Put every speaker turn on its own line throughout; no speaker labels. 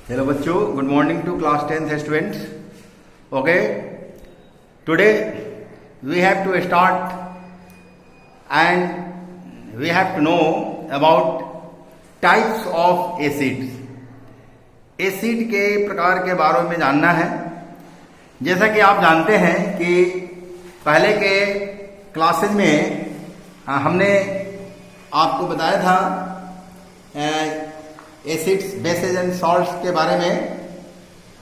Hello बच्चों, good morning to class 10th students. Okay, today we have to start and we have to know about types of acids. Acid के प्रकार के बारे में जानना है। जैसा कि आप जानते हैं कि पहले के क्लासेज में हमने आपको बताया था एसिड्स, बेसेस एंड सॉल्ट्स के बारे में,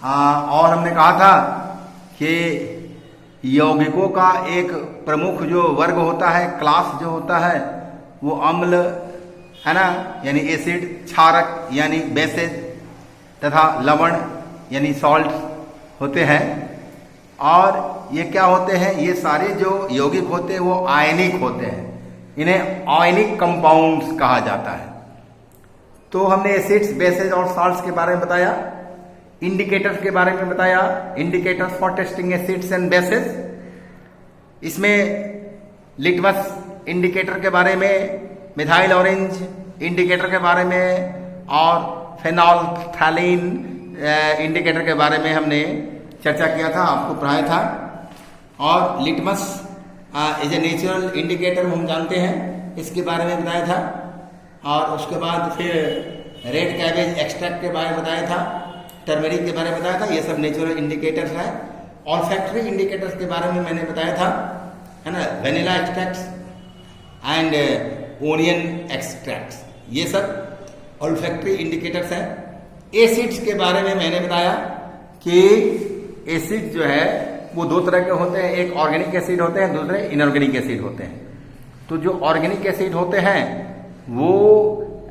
और हमने कहा था कि यौगिकों का एक प्रमुख जो वर्ग होता है, क्लास जो होता है, वो अम्ल है ना, यानी एसिड, क्षारक यानी बेसेस तथा लवण यानी सॉल्ट होते हैं। और ये क्या होते हैं, ये सारे जो यौगिक होते हैं वो आयनिक होते हैं, इन्हें आयनिक कंपाउंड्स कहा जाता है। तो हमने एसिड्स, बेसेस और सॉल्ट्स के बारे में बताया, इंडिकेटर्स के बारे में बताया, indicators for testing acids and bases. इसमें लिटमस इंडिकेटर के बारे में, मिथाइल ऑरेंज इंडिकेटर के बारे में और फेनोल्फथैलीन इंडिकेटर के बारे में हमने चर्चा किया था, आपको पढ़ाया था। और litmus is a natural indicator हम जानते हैं, इसके बारे में बताया था। और उसके बाद फिर रेड कैबेज एक्सट्रैक्ट के बारे में बताया था, टर्मरिक के बारे में बताया था, ये सब नेचुरल इंडिकेटर्स हैं। ऑल्फैक्टरी इंडिकेटर्स के बारे में मैंने बताया था, है ना, vanilla extracts and onion extracts, ये सब ऑल्फैक्टरी इंडिकेटर्स हैं। एसिड्स के बारे में मैंने बताया कि एसिड जो है वो दो तरह के होते हैं, एक ऑर्गेनिक एसिड होते हैं, दूसरे इनऑर्गेनिक एसिड होते हैं। तो जो ऑर्गेनिक एसिड होते हैं वो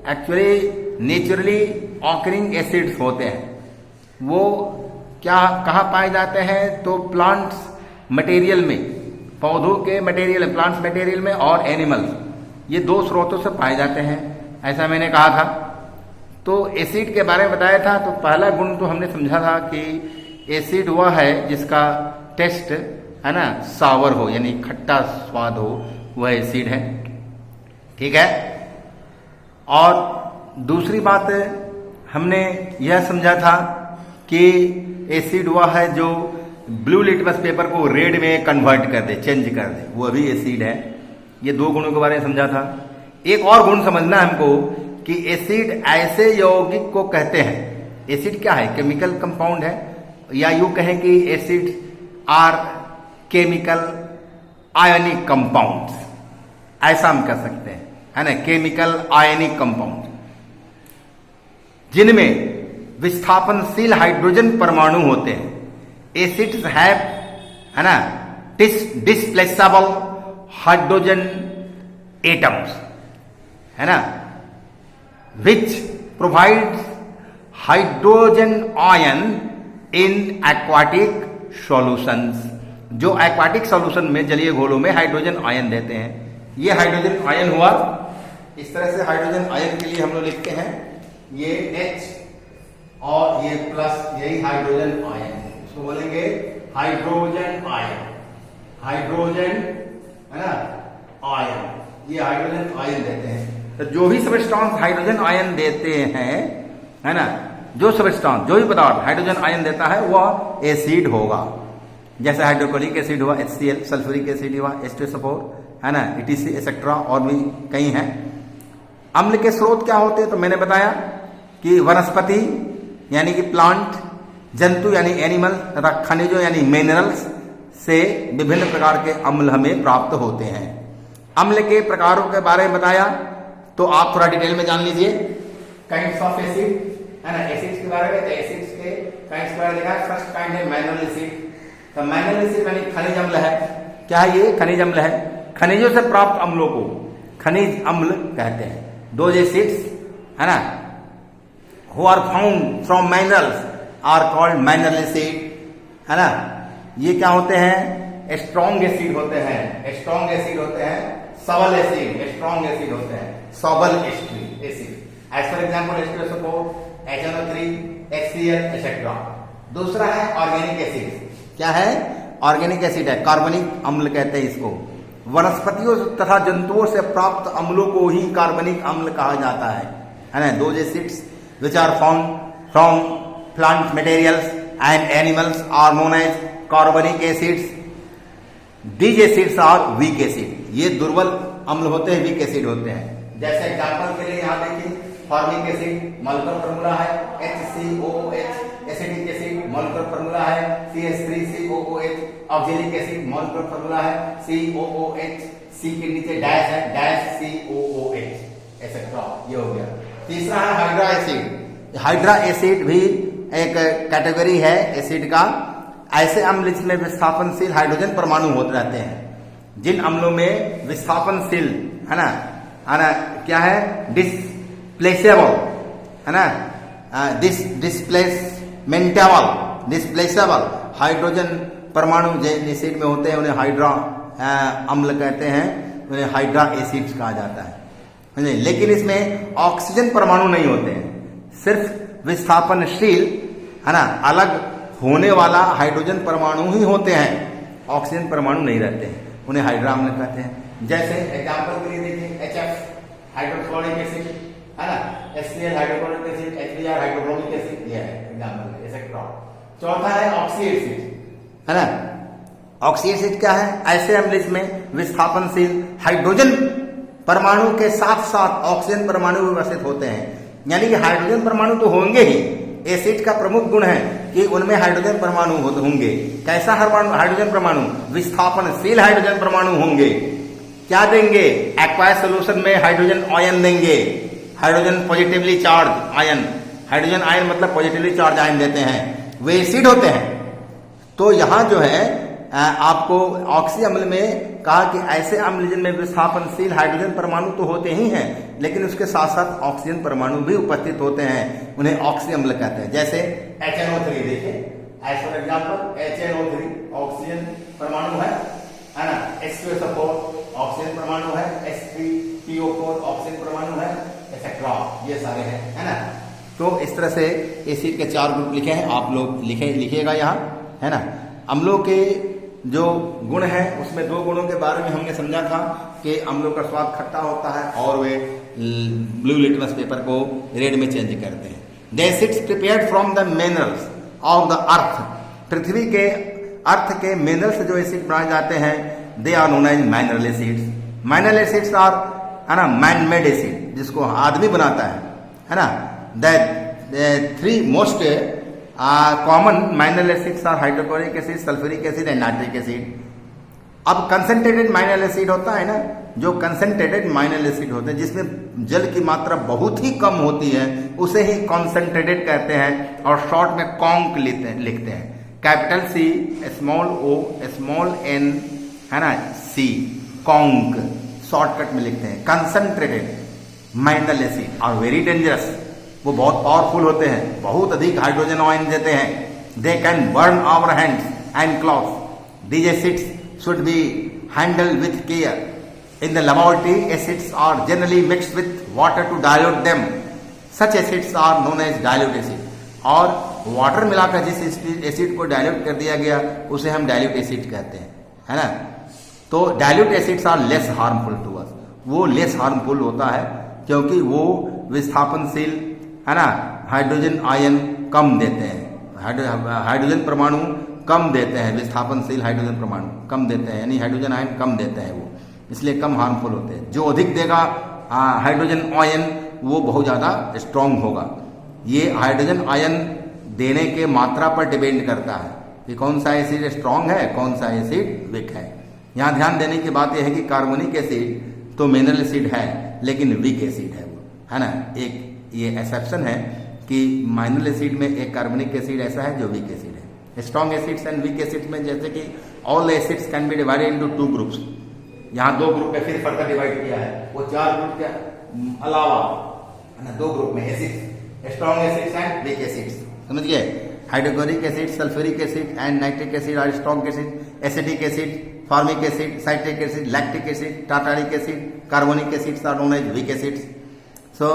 एक्चुअली नेचुरली ऑकरिंग एसिड्स होते हैं। वो क्या कहाँ पाए जाते हैं, तो प्लांट्स मटेरियल में, पौधों के मटेरियल, प्लांट्स मटेरियल में और एनिमल्स, ये दो स्रोतों से पाए जाते हैं, ऐसा मैंने कहा था। तो एसिड के बारे में बताया था। तो पहला गुण तो हमने समझा था कि एसिड वह है जिसका टेस्ट, है ना, सावर हो, यानी खट्टा स्वाद हो, वह एसिड है। ठीक है। और दूसरी बात हमने यह समझा था कि एसिड वह है जो ब्लू लिटमस पेपर को रेड में कन्वर्ट कर दे, चेंज कर दे, वो भी एसिड है। ये दो गुणों के बारे में समझा था। एक और गुण समझना है हमको कि एसिड ऐसे यौगिक को कहते हैं, एसिड क्या है, केमिकल कंपाउंड है, या यूं कहें कि acid are chemical ionic compounds, ऐसा हम कह सकते हैं, है ना, केमिकल आयनिक कंपाउंड, जिनमें विस्थापनशील हाइड्रोजन परमाणु होते हैं। एसिड्स हैव, है ना, डिस्प्लेसेबल हाइड्रोजन एटम्स, है ना, which provides hydrogen ion in aquatic solutions, जो एक्वाटिक सॉल्यूशन में, जलीय घोलों में हाइड्रोजन आयन देते हैं। ये हाइड्रोजन आयन हुआ। इस तरह से हाइड्रोजन आयन के लिए हम लोग लिखते हैं ये H और ये प्लस, यही हाइड्रोजन आयन, इसको बोलेंगे हाइड्रोजन आयन, हाइड्रोजन, है ना, आयन, ये हाइड्रोजन आयन देते हैं। तो जो भी सबस्टांस हाइड्रोजन आयन देते हैं, है ना, जो सबस्टांस, जो भी पदार्थ हाइड्रोजन आयन देता है वह एसिड होगा। जैसे हाइड्रोक्लोरिक एसिड हुआ HCl, सल्फ्यूरिक एसिड हुआ H2SO4, है ना, ETC एक्सेट्रा, और भी कई हैं। अम्ल के स्रोत क्या होते हैं, तो मैंने बताया कि वनस्पति यानी कि प्लांट, जंतु यानी एनिमल, तथा खनिजों यानी मिनरल्स से विभिन्न प्रकार के अम्ल हमें प्राप्त होते हैं। अम्ल के प्रकारों के बारे में बताया, तो आप थोड़ा डिटेल में जान लीजिए। काइंड्स ऑफ एसिड, है ना, एसिड्स के बारे में, तो एसिड्स के काइंड्स के बारे में देखा। फर्स्ट काइंड है मैनुअल एसिड। तो मैनुअल एसिड यानी खनिज अम्ल है। क्या है ये? खनिज अम्ल है। खनिजों से प्राप्त अम्लों को खनिज अम्ल कहते हैं। दो एसिड्स, है ना, who are found from minerals are called mineral acid, है ना। ये क्या होते हैं? स्ट्रॉन्ग एसिड होते हैं, स्ट्रॉन्ग एसिड होते हैं। सबल एसिड, स्ट्रॉन्ग एसिड होते हैं, सबल acid. As for example H2SO4, HNO3, HCl etcetera. दूसरा है ऑर्गेनिक एसिड। क्या है? ऑर्गेनिक एसिड है, कार्बनिक अम्ल कहते हैं इसको। वनस्पतियों तथा जंतुओं से प्राप्त अम्लों को ही कार्बनिक अम्ल कहा जाता है ना। Those acids which are found from plant materials and animals are known as carbonic acids. These acids are weak acid. ये दुर्बल अम्ल होते हैं, weak acid होते हैं. जैसे एग्जाम्पल के लिए यहाँ देखिए, फॉर्मिक एसिड मॉलिक्यूलर फार्मूला है HCOOH, acidic acid molecular formula है CH3COOH, oxalic acid molecular formula है COOH, C के नीचे डैश है, डैश COOH, एक्सेट्रा. ये हो गया. तीसरा है हाइड्रा एसिड. हाइड्रा एसिड भी एक कैटेगरी है एसिड का. ऐसे अम्ल जिसमें विस्थापनशील हाइड्रोजन परमाणु होते रहते हैं. जिन अम्लों में विस्थापनशील है ना क्या है, डिस्प्लेसेबल है ना, डिस्प्लेसेबल हाइड्रोजन परमाणु जिन एसिड में होते हैं उन्हें हाइड्रा अम्ल कहते हैं, उन्हें हाइड्रा एसिड्स कहा जाता है. लेकिन इसमें ऑक्सीजन परमाणु नहीं होते हैं, सिर्फ विस्थापनशील है ना अलग होने वाला हाइड्रोजन परमाणु ही होते हैं, ऑक्सीजन परमाणु नहीं रहते हैं, उन्हें हाइड्रा अम्ल कहते हैं. जैसे एग्जांपल के लिए देखिए HF हाइड्रोक्लोरिक एसिड है ना, HCl hydrochloric acid, HBr hydrochloric acid, ये है एग्जांपल एक्सेट्रा. चौथा है ऑक्सी एसिड है ना. ऑक्सी एसिड क्या है, ऐसे अम्ल जिसमें विस्थापनशील हाइड्रोजन परमाणु के साथ साथ ऑक्सीजन परमाणु उपस्थित होते हैं. यानी कि हाइड्रोजन परमाणु तो होंगे ही. एसिड का प्रमुख गुण है कि उनमें हाइड्रोजन परमाणु होंगे. कैसा हाइड्रोजन परमाणु, विस्थापनशील हाइड्रोजन परमाणु होंगे. क्या देंगे, एक्वायस सोल्यूशन में हाइड्रोजन आयन देंगे, hydrogen positively charge ion. Hydrogen ion मतलब पॉजिटिवली चार्ज आयन देते हैं, वे एसिड होते हैं. तो यहां जो है आपको ऑक्सी अम्ल में कहा कि ऐसे अम्ल जिनमें विस्थापनशील हाइड्रोजन परमाणु तो होते ही हैं, लेकिन उसके साथ साथ ऑक्सीजन परमाणु भी उपस्थित होते हैं, उन्हें ऑक्सी अम्ल कहते हैं. जैसे HNO3 देखिए, as for example HNO3 oxygen परमाणु है ना, H2SO4 ऑक्सीजन परमाणु है, H3PO4 ऑक्सीजन परमाणु है, एक्सेट्रा. ये सारे हैं है ना. तो इस तरह से एसिड के 4 ग्रुप लिखे हैं, आप लोग लिखिएगा यहाँ है ना. अम्लों के जो गुण है उसमें 2 गुणों के बारे में हमने समझा था कि अम्लों का स्वाद खट्टा होता है और वे ब्लू लिटमस पेपर को रेड में चेंज करते हैं. The acids prepared from the minerals of the earth. पृथ्वी के अर्थ के मिनरल से जो एसिड बनाए जाते हैं, they are known as mineral acids. Mineral acids are है ना मैन मेड एसिड, जिसको आदमी बनाता है ना. The 3 most common mineral acids are hydrochloric acid, sulphuric acid and nitric acid. अब कंसंट्रेटेड माइनरल एसिड होता है ना, जो कंसंट्रेटेड माइनरल एसिड होते हैं जिसमें जल की मात्रा बहुत ही कम होती है, उसे ही कॉन्सेंट्रेटेड कहते हैं और शॉर्ट में कॉन्क लिखते हैं. Capital C small O small n है ना, C कॉन्क शॉर्टकट में लिखते हैं. Concentrated mineral acid are very dangerous. वो बहुत पावरफुल होते हैं, बहुत अधिक हाइड्रोजन आयन देते हैं. They can burn our hands and clothes. These acids should be handled with care. In the laboratory acids are generally mixed with water to dilute them. Such acids are known as dilute acid. और water मिलाकर जिस acid को dilute कर दिया गया उसे हम dilute acid कहते हैं है ना. तो dilute acids are less harmful to us. वो लेस हार्मफुल होता है क्योंकि वो विस्थापनशील है ना हाइड्रोजन आयन कम देते हैं, हाइड्रोजन परमाणु कम देते हैं, विस्थापनशील हाइड्रोजन परमाणु कम देते हैं, यानी हाइड्रोजन आयन कम देते हैं, वो इसलिए कम हार्मफुल होते हैं. जो अधिक देगा हाइड्रोजन आयन वो बहुत ज्यादा स्ट्रांग होगा. ये हाइड्रोजन आयन देने के मात्रा पर डिपेंड करता है कि कौन सा एसिड स्ट्रांग है, कौन सा एसिड वीक है. यहाँ ध्यान देने की बात यह है कि कार्बोनिक एसिड तो मिनरल एसिड है लेकिन वीक एसिड है वो है ना. एक ये एक्सेप्शन है कि माइनरल एसिड में एक कार्बोनिक एसिड ऐसा है जो वीक एसिड है. Strong acids and weak acids में जैसे कि all acids can be divided into 2 groups. यहाँ 2 ग्रुप में फिर फर्दर डिवाइड किया है. वो 4 ग्रुप के अलावा है ना 2 ग्रुप में acids, strong acids and weak acids. समझिए, hydrochloric acid, sulphuric acid and nitric acid are strong acid. Acidic acid, formic acid, citric acid, lactic acid, tartaric acid, carbonic acids are known as weak acids. So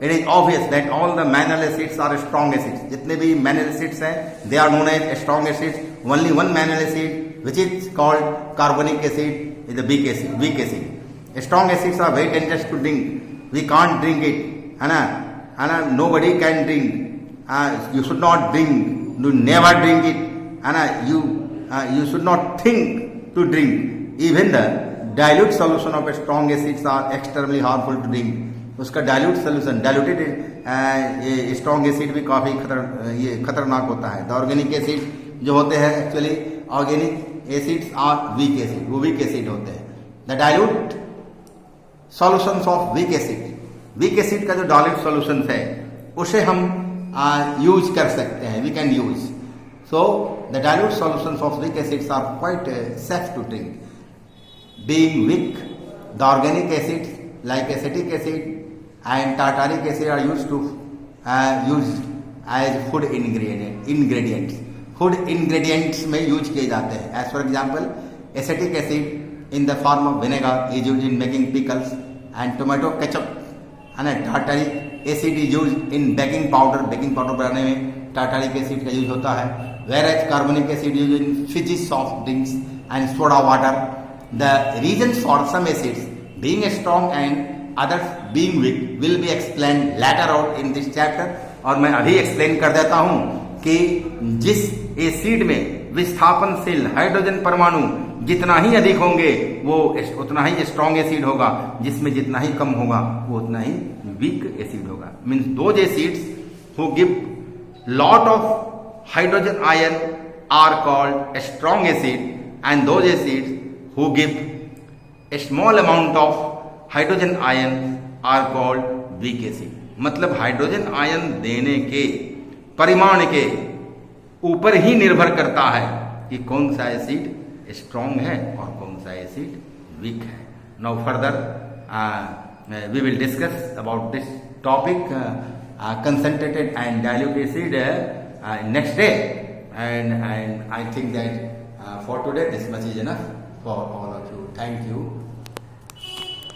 it is obvious that all the mineral acids are strong acids. जितने भी mineral acids हैं, they are known as strong acids. Only one mineral acid, which is called carbonic acid, is the weak acid. Weak acid. Strong acids are very dangerous to drink. We can't drink it, है ना. Nobody can drink. you should not drink, do never drink it, and you should not think to drink. Even the dilute solution of strong acids are extremely harmful to drink. उसका dilute solution, diluted strong acid भी काफ़ी खतरनाक होता है. The organic acid जो होते हैं, actually organic acids are weak acid, वो वीक एसिड होते हैं. The dilute solutions of weak acid, weak acid का जो डाइल्यूट सॉल्यूशंस है उसे हम यूज कर सकते हैं, we can use. So the dilute solutions of weak acids are quite safe to drink. Being weak, the organic acids like acetic acid and tartaric acid are used as food ingredients. Food ingredients में use किए जाते हैं. As for example, acetic acid in the form of vinegar is used in making pickles and tomato ketchup, and tartaric acid is used in baking powder. Baking powder बनाने में tartaric acid का use होता है. Whereas carbonic acid is used in fizzy soft drinks and soda water. The reasons for some acids being strong and others being weak will be explained later on in this chapter. और मैं अभी explain कर देता हूं कि जिस acid में विस्थापनशील hydrogen परमाणु जितना ही अधिक होंगे वो उतना ही स्ट्रॉन्ग एसिड होगा, जिसमें जितना ही कम होगा वो उतना ही वीक एसिड होगा. Means those acids who give lot of hydrogen ion are called strong acid, and those acids who give a small amount of hydrogen ion are called weak acid. मतलब hydrogen ion देने के परिमाण के ऊपर ही निर्भर करता है कि कौन सा एसिड स्ट्रॉन्ग है और कौन सा एसिड वीक है. Now further we will discuss about this topic concentrated and dilute acid next day, and I think that for today this much is enough for all of you. Thank you.